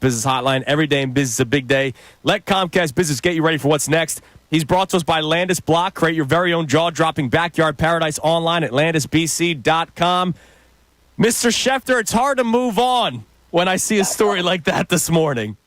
Business hotline. Every day in business is a big day. Let Comcast Business get you ready for what's next. He's brought to us by Landis Block. Create your very own jaw-dropping backyard paradise online at landisbc.com. Mr. Schefter, it's hard to move on when I see a story like that this morning.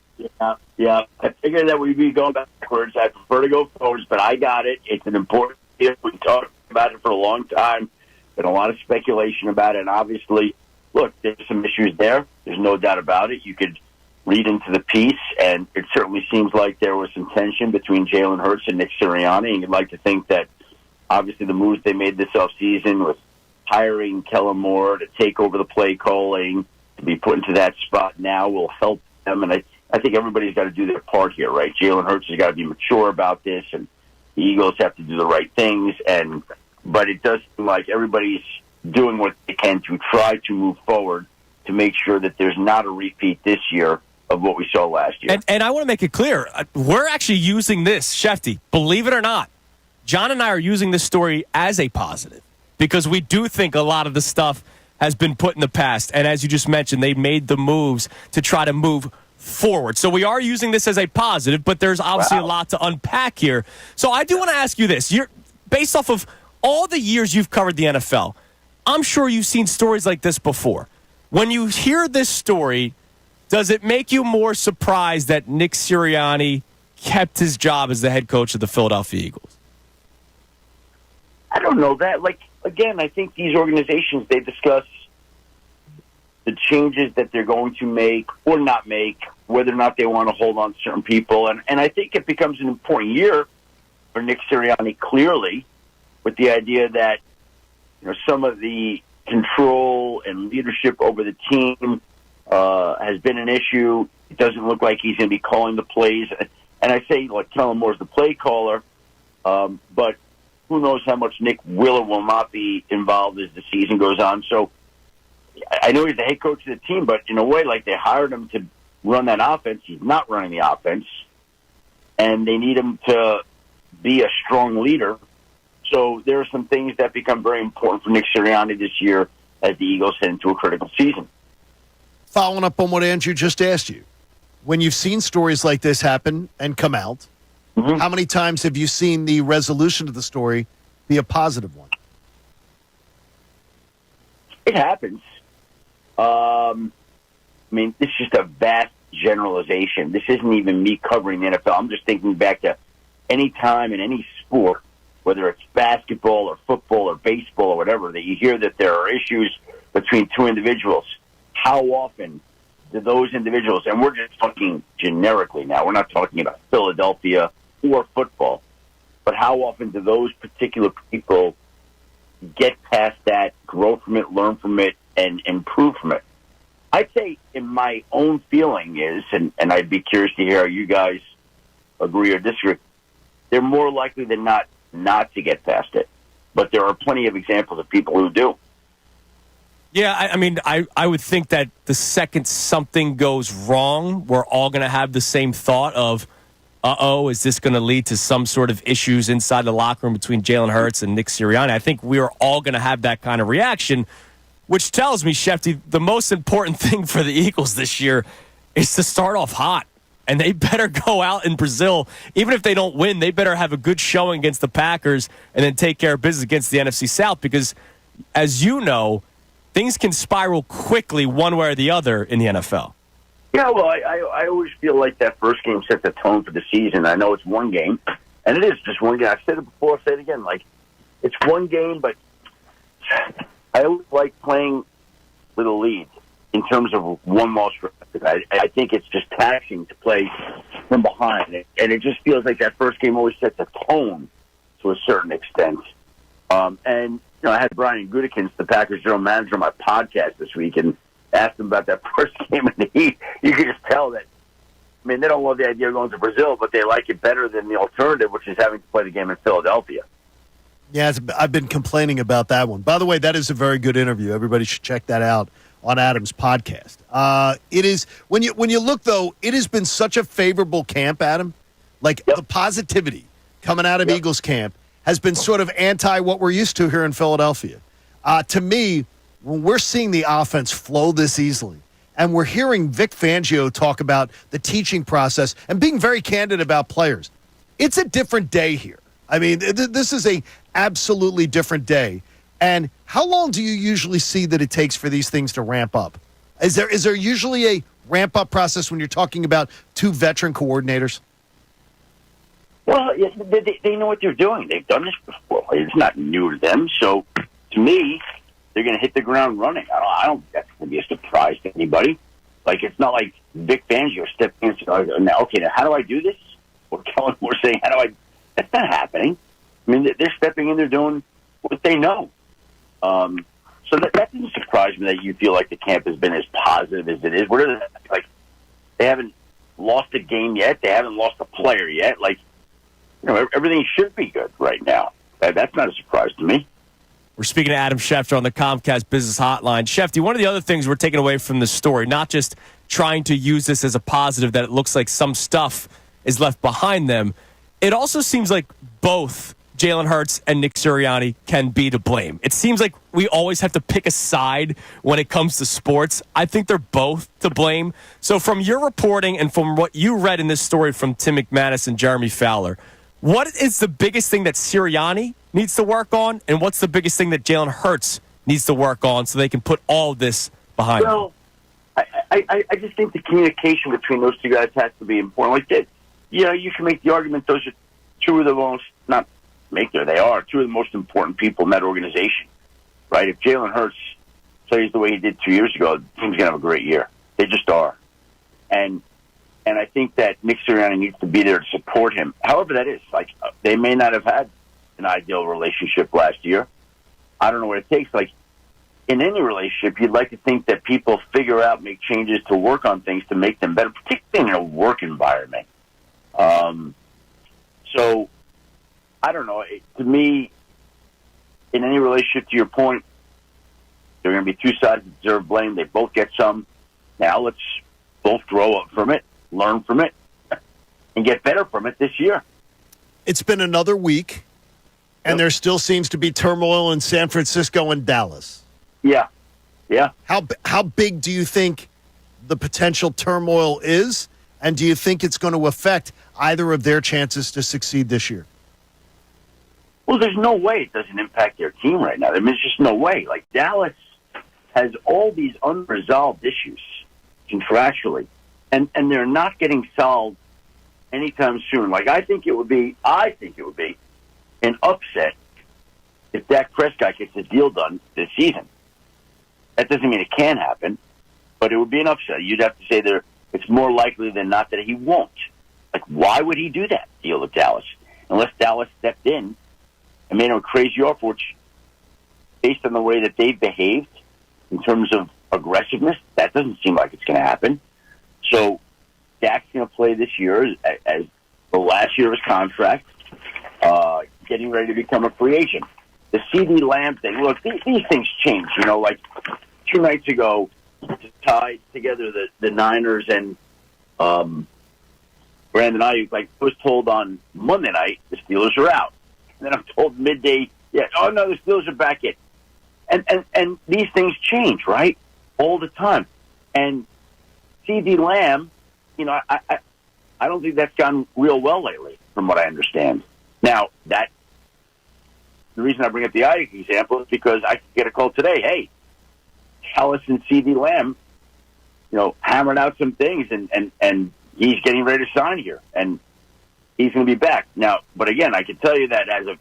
Yeah. I figured that we'd be going backwards. I prefer to go forwards, but I got it. It's an important deal. We've talked about it for a long time. Been a lot of speculation about it. And obviously, look, there's some issues there. There's no doubt about it. You could read into the piece, and it certainly seems like there was some tension between Jalen Hurts and Nick Sirianni. And you'd like to think that, obviously, the moves they made this offseason with hiring Kellen Moore to take over the play calling, to be put into that spot now will help them. And I think everybody's got to do their part here, right? Jalen Hurts has got to be mature about this, and the Eagles have to do the right things. But it does seem like everybody's doing what they can to try to move forward to make sure that there's not a repeat this year of what we saw last year. And I want to make it clear, we're actually using this, Shefty, believe it or not. John and I are using this story as a positive because we do think a lot of the stuff has been put in the past. And as you just mentioned, they made the moves to try to move forward. So we are using this as a positive, but there's obviously a lot to unpack here. So I do want to ask you this. You're based off of all the years you've covered the NFL, I'm sure you've seen stories like this before. When you hear this story, does it make you more surprised that Nick Sirianni kept his job as the head coach of the Philadelphia Eagles? I don't know that. Again, I think these organizations, they discuss the changes that they're going to make or not make, whether or not they want to hold on to certain people. And I think it becomes an important year for Nick Sirianni, clearly, with the idea that some of the control and leadership over the team has been an issue. It doesn't look like he's going to be calling the plays. And I say, Kellen Moore's the play caller, but who knows how much Nick will or will not be involved as the season goes on. So I know he's the head coach of the team, but in a way, they hired him to run that offense. He's not running the offense, and they need him to be a strong leader. So there are some things that become very important for Nick Sirianni this year as the Eagles head into a critical season. Following up on what Andrew just asked you, when you've seen stories like this happen and come out, how many times have you seen the resolution of the story be a positive one? It happens. This is just a vast generalization. This isn't even me covering the NFL. I'm just thinking back to any time in any sport, whether it's basketball or football or baseball or whatever, that you hear that there are issues between two individuals. How often do those individuals, and we're just talking generically now, we're not talking about Philadelphia or football, but how often do those particular people get past that, grow from it, learn from it, and improve from it? I'd say in my own feeling is, and I'd be curious to hear how you guys agree or disagree, they're more likely than not to get past it. But there are plenty of examples of people who do. Yeah, I would think that the second something goes wrong, we're all going to have the same thought of, is this going to lead to some sort of issues inside the locker room between Jalen Hurts and Nick Sirianni? I think we're all going to have that kind of reaction, which tells me, Shefty, the most important thing for the Eagles this year is to start off hot. And they better go out in Brazil. Even if they don't win, they better have a good showing against the Packers and then take care of business against the NFC South because, as you know, things can spiral quickly one way or the other in the NFL. Yeah, well, I always feel like that first game sets the tone for the season. I know it's one game, and it is just one game. I've said it before, I'll say it again. It's one game, but I always like playing with a lead in terms of one loss record. I think it's just taxing to play from behind. And it just feels like that first game always sets a tone to a certain extent. And I had Brian Gutekunst, the Packers general manager, on my podcast this week and asked him about that first game in the Heat. You could just tell that, they don't love the idea of going to Brazil, but they like it better than the alternative, which is having to play the game in Philadelphia. Yeah, I've been complaining about that one. By the way, that is a very good interview. Everybody should check that out on Adam's podcast. It is when you look, though, it has been such a favorable camp, Adam. The positivity coming out of Eagles camp has been sort of anti what we're used to here in Philadelphia. To me, when we're seeing the offense flow this easily and we're hearing Vic Fangio talk about the teaching process and being very candid about players. It's a different day here. I mean, this is a absolutely different day. And how long do you usually see that it takes for these things to ramp up? Is there usually a ramp-up process when you're talking about two veteran coordinators? Well, they know what they're doing. They've done this before. It's not new to them. So, to me, they're going to hit the ground running. I don't think that's going to be a surprise to anybody. Like, it's not like Vic Fangio stepping in and saying, now, okay, now how do I do this? Or Kellen Moore saying, how do I... That's not happening. I mean, they're stepping in, they're doing what they know. So that doesn't surprise me that you feel like the camp has been as positive as it is. What are they, like, they haven't lost a game yet. They haven't lost a player yet. Like, you know, everything should be good right now. That's not a surprise to me. We're speaking to Adam Schefter on the Comcast Business Hotline. Schefter, one of the other things we're taking away from the story, not just trying to use this as a positive that it looks like some stuff is left behind them, it also seems like both Jalen Hurts and Nick Sirianni can be to blame. It seems like we always have to pick a side when it comes to sports. I think they're both to blame. So from your reporting and from what you read in this story from Tim McManus and Jeremy Fowler, what is the biggest thing that Sirianni needs to work on, and what's the biggest thing that Jalen Hurts needs to work on so they can put all of this behind them? Well, I just think the communication between those two guys has to be important. Like that, you can make the argument those are two of the most, not make there, they are two of the most important people in that organization, right? If Jalen Hurts plays the way he did 2 years ago, the team's going to have a great year. They just are. And I think that Nick Sirianni needs to be there to support him. However that is, like, they may not have had an ideal relationship last year. I don't know what it takes. Like, in any relationship, you'd like to think that people figure out, make changes to work on things to make them better, particularly in a work environment. So, I don't know. To me, in any relationship, to your point, there are going to be two sides that deserve blame. They both get some. Now let's both grow up from it, learn from it, and get better from it this year. It's been another week, and there still seems to be turmoil in San Francisco and Dallas. Yeah. How big do you think the potential turmoil is, and do you think it's going to affect either of their chances to succeed this year? Well, there's no way it doesn't impact their team right now. I mean, there's just no way. Like, Dallas has all these unresolved issues contractually, and they're not getting solved anytime soon. Like, I think it would be an upset if Dak Prescott gets a deal done this season. That doesn't mean it can't happen, but it would be an upset. You'd have to say it's more likely than not that he won't. Like, why would he do that deal with Dallas? Unless Dallas stepped in and made him a crazy offer, which, based on the way that they've behaved in terms of aggressiveness, that doesn't seem like it's going to happen. So Dak's going to play this year as the last year of his contract, getting ready to become a free agent. The CD Lamb thing, look, these things change. You know, like 2 nights ago, to tie together the Niners and Brandon Ayuk, like, I was told on Monday night the Steelers are out. And then I'm told midday, the Steelers are back in. And these things change, right? All the time. And CD Lamb, I don't think that's gone real well lately, from what I understand. Now, the reason I bring up the Ayuk example is because I could get a call today. Hey, Dallas and CD Lamb, hammered out some things, and he's getting ready to sign here, and he's going to be back. Now, but again, I can tell you that as of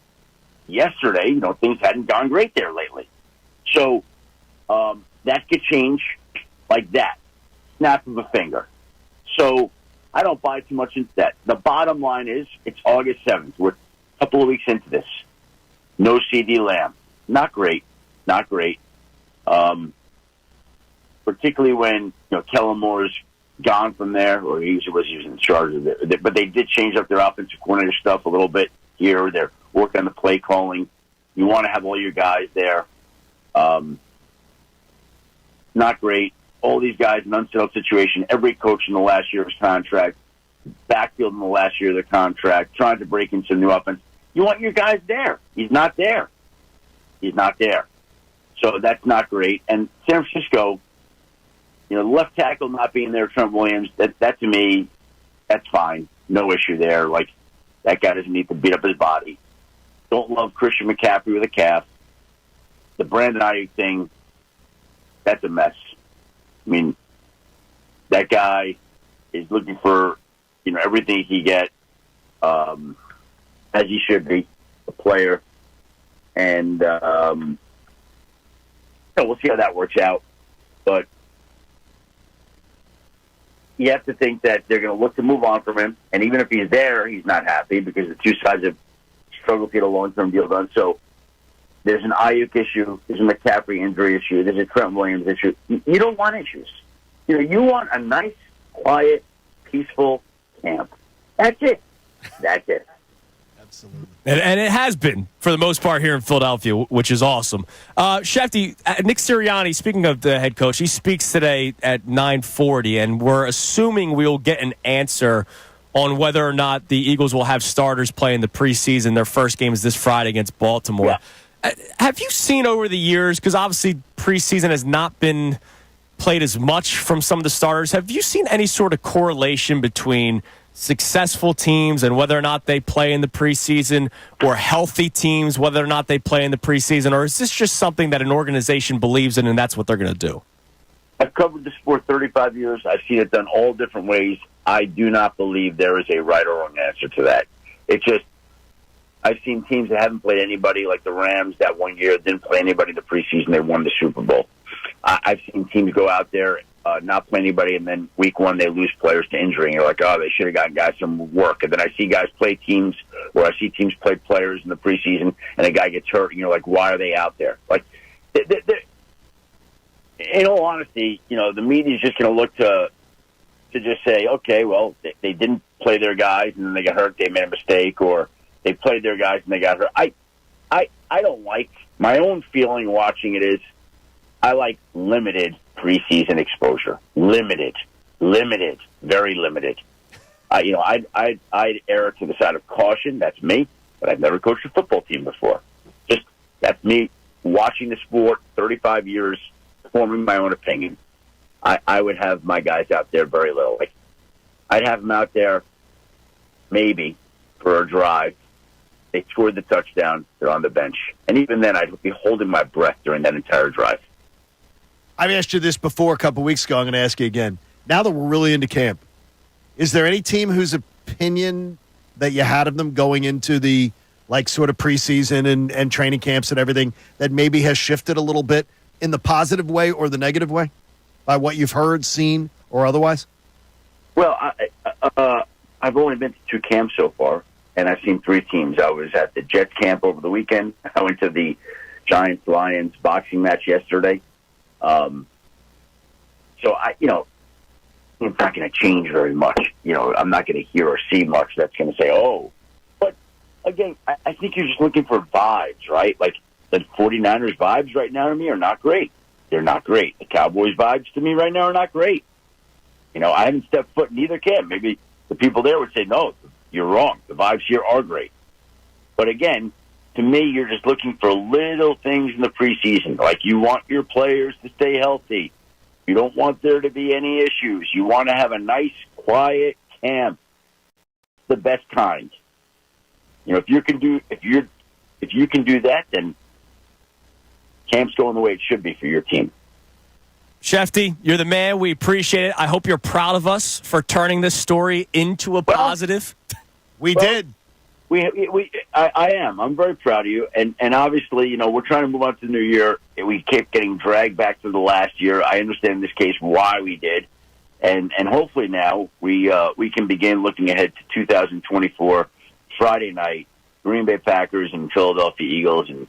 yesterday, things hadn't gone great there lately. So that could change like that, snap of a finger. So I don't buy too much into that. The bottom line is it's August 7th. We're a couple of weeks into this. No CD Lamb. Not great. Particularly when Kellen Moore's gone from there, or he was in charge of it. But they did change up their offensive coordinator stuff a little bit here. They're working on the play calling. You want to have all your guys there. Not great. All these guys in an unsettled situation. Every coach in the last year of his contract. Backfield in the last year of their contract. Trying to break into new offense. You want your guys there. He's not there. So that's not great. And San Francisco, the left tackle not being there, Trent Williams, that to me, that's fine. No issue there. Like, that guy doesn't need to beat up his body. Don't love Christian McCaffrey with a calf. The Brandon Ayuk thing, that's a mess. I mean, that guy is looking for, everything he get, as he should be, a player. And we'll see how that works out. But you have to think that they're going to look to move on from him. And even if he's there, he's not happy because the two sides have struggled to get a long-term deal done. So there's an Ayuk issue. There's a McCaffrey injury issue. There's a Trent Williams issue. You don't want issues. You want a nice, quiet, peaceful camp. That's it. That's it. Absolutely. And it has been, for the most part, here in Philadelphia, which is awesome. Schefter, Nick Sirianni, speaking of the head coach, he speaks today at 9:40, and we're assuming we'll get an answer on whether or not the Eagles will have starters play in the preseason. Their first game is this Friday against Baltimore. Yeah. Have you seen over the years, because obviously preseason has not been played as much from some of the starters, have you seen any sort of correlation between successful teams and whether or not they play in the preseason, or healthy teams, whether or not they play in the preseason? Or is this just something that an organization believes in and that's what they're going to do? I've covered the sport 35 years. I've seen it done all different ways. I do not believe there is a right or wrong answer to that. It's just, I've seen teams that haven't played anybody, like the Rams that one year didn't play anybody in the preseason. They won the Super Bowl. I've seen teams go out there, not play anybody, and then week one they lose players to injury. And you're like, oh, they should have gotten guys some work. And then I see guys play teams, or I see teams play players in the preseason, and a guy gets hurt, and you're like, why are they out there? Like, in all honesty, the media's just going to look to just say, okay, well, they didn't play their guys, and then they got hurt, they made a mistake, or they played their guys and they got hurt. I don't like, my own feeling watching it is, I like limited preseason exposure. Limited, very limited. I'd err to the side of caution. That's me, but I've never coached a football team before. Just, that's me watching the sport 35 years, forming my own opinion. I would have my guys out there very little. Like, I'd have them out there maybe for a drive. They scored the touchdown, they're on the bench. And even then, I'd be holding my breath during that entire drive. I've asked you this before a couple weeks ago. I'm going to ask you again. Now that we're really into camp, is there any team whose opinion that you had of them going into the sort of preseason and training camps and everything that maybe has shifted a little bit in the positive way or the negative way by what you've heard, seen, or otherwise? Well, I've only been to 2 camps so far, and I've seen 3 teams. I was at the Jets camp over the weekend. I went to the Giants-Lions boxing match yesterday. So it's not going to change very much. I'm not going to hear or see much that's going to say, oh. But, again, I think you're just looking for vibes, right? Like, the 49ers vibes right now to me are not great. They're not great. The Cowboys vibes to me right now are not great. I haven't stepped foot in either camp. Maybe the people there would say, no, you're wrong. The vibes here are great. But, again, to me, you're just looking for little things in the preseason. Like, you want your players to stay healthy. You don't want there to be any issues. You want to have a nice, quiet camp. The best kind. If you can do that, then camp's going the way it should be for your team. Shefty, you're the man. We appreciate it. I hope you're proud of us for turning this story into a positive. We did. I am. I'm very proud of you. And obviously, we're trying to move on to the new year. We kept getting dragged back to the last year. I understand in this case why we did. And hopefully now we can begin looking ahead to 2024 Friday night, Green Bay Packers and Philadelphia Eagles. And